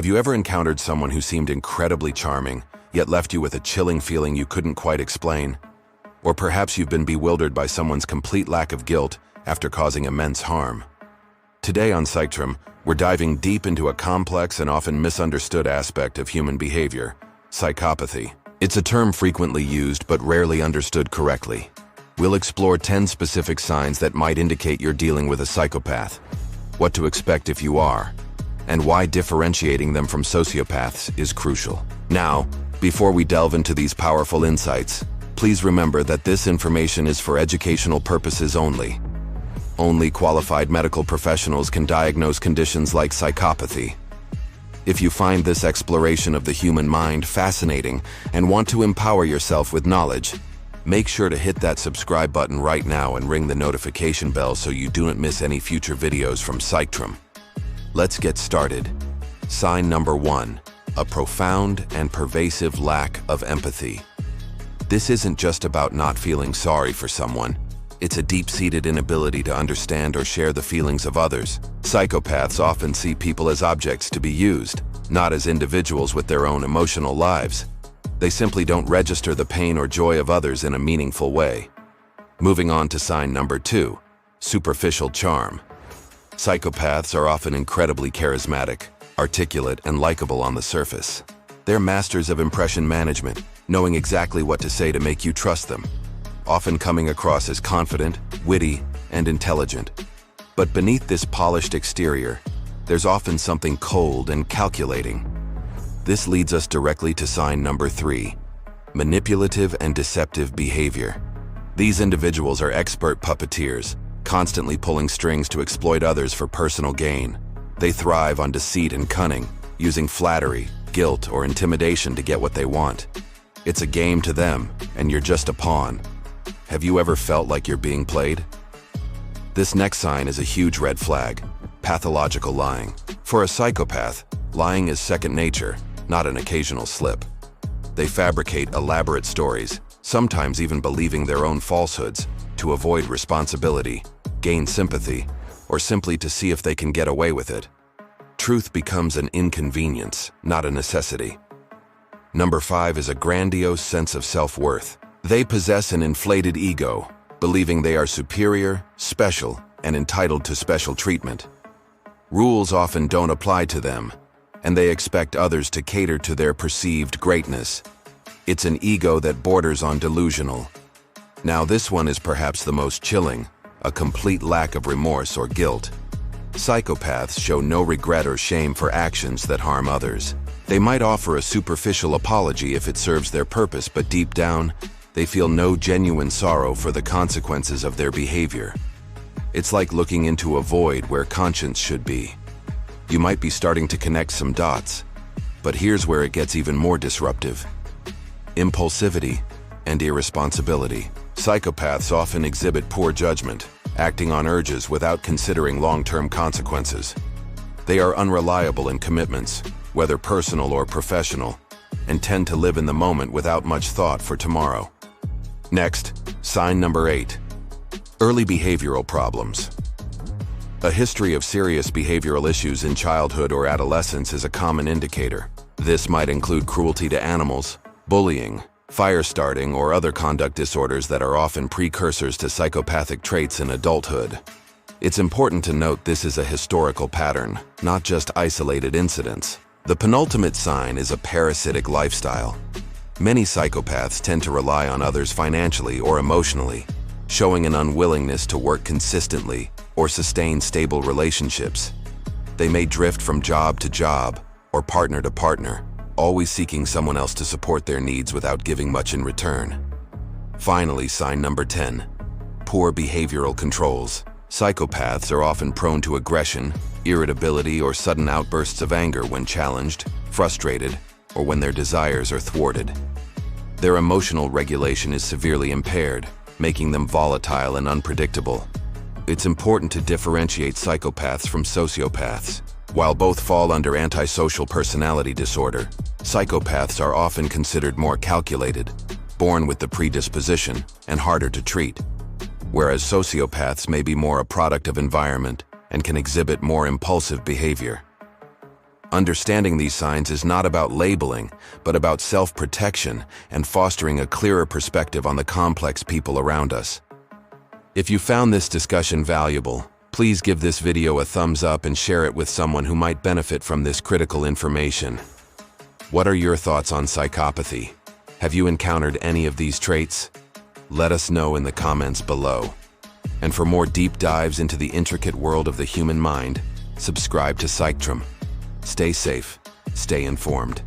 Have you ever encountered someone who seemed incredibly charming, yet left you with a chilling feeling you couldn't quite explain? Or perhaps you've been bewildered by someone's complete lack of guilt after causing immense harm. Today on Psychtrum, we're diving deep into a complex and often misunderstood aspect of human behavior, psychopathy. It's a term frequently used but rarely understood correctly. We'll explore 10 specific signs that might indicate you're dealing with a psychopath, what to expect if you are, and why differentiating them from sociopaths is crucial. Now, before we delve into these powerful insights, please remember that this information is for educational purposes only. Only qualified medical professionals can diagnose conditions like psychopathy. If you find this exploration of the human mind fascinating and want to empower yourself with knowledge, make sure to hit that subscribe button right now and ring the notification bell so you do not miss any future videos from Psychtrum. Let's get started. Sign number 1, a profound and pervasive lack of empathy. This isn't just about not feeling sorry for someone. It's a deep-seated inability to understand or share the feelings of others. Psychopaths often see people as objects to be used, not as individuals with their own emotional lives. They simply don't register the pain or joy of others in a meaningful way. Moving on to sign number 2, superficial charm. Psychopaths are often incredibly charismatic, articulate, and likable on the surface. They're masters of impression management, knowing exactly what to say to make you trust them, often coming across as confident, witty, and intelligent. But beneath this polished exterior, there's often something cold and calculating. This leads us directly to sign number 3, manipulative and deceptive behavior. These individuals are expert puppeteers, constantly pulling strings to exploit others for personal gain. They thrive on deceit and cunning, using flattery, guilt, or intimidation to get what they want. It's a game to them, and you're just a pawn. Have you ever felt like you're being played? This next sign is a huge red flag: pathological lying. For a psychopath, lying is second nature, not an occasional slip. They fabricate elaborate stories, sometimes even believing their own falsehoods, to avoid responsibility, gain sympathy, or simply to see if they can get away with it. Truth becomes an inconvenience, not a necessity. Number 5 is a grandiose sense of self-worth. They possess an inflated ego, believing they are superior, special, and entitled to special treatment. Rules often don't apply to them, and they expect others to cater to their perceived greatness. It's an ego that borders on delusional. Now this one is perhaps the most chilling, a complete lack of remorse or guilt. Psychopaths show no regret or shame for actions that harm others. They might offer a superficial apology if it serves their purpose, but deep down, they feel no genuine sorrow for the consequences of their behavior. It's like looking into a void where conscience should be. You might be starting to connect some dots, but here's where it gets even more disruptive: impulsivity and irresponsibility. Psychopaths often exhibit poor judgment, acting on urges without considering long-term consequences. They are unreliable in commitments, whether personal or professional, and tend to live in the moment without much thought for tomorrow. Next, sign number 8, early behavioral problems. A history of serious behavioral issues in childhood or adolescence is a common indicator. This might include cruelty to animals, bullying, fire starting, or other conduct disorders that are often precursors to psychopathic traits in adulthood. It's important to note this is a historical pattern, not just isolated incidents. The penultimate sign is a parasitic lifestyle. Many psychopaths tend to rely on others financially or emotionally, showing an unwillingness to work consistently or sustain stable relationships. They may drift from job to job or partner to partner, always seeking someone else to support their needs without giving much in return. Finally, sign number 10, poor behavioral controls. Psychopaths are often prone to aggression, irritability, or sudden outbursts of anger when challenged, frustrated, or when their desires are thwarted. Their emotional regulation is severely impaired, making them volatile and unpredictable. It's important to differentiate psychopaths from sociopaths. While both fall under antisocial personality disorder, psychopaths are often considered more calculated, born with the predisposition, and harder to treat, whereas sociopaths may be more a product of environment and can exhibit more impulsive behavior. Understanding these signs is not about labeling, but about self-protection and fostering a clearer perspective on the complex people around us. If you found this discussion valuable, please give this video a thumbs up and share it with someone who might benefit from this critical information. What are your thoughts on psychopathy? Have you encountered any of these traits? Let us know in the comments below. And for more deep dives into the intricate world of the human mind, subscribe to Psychtrum. Stay safe, stay informed.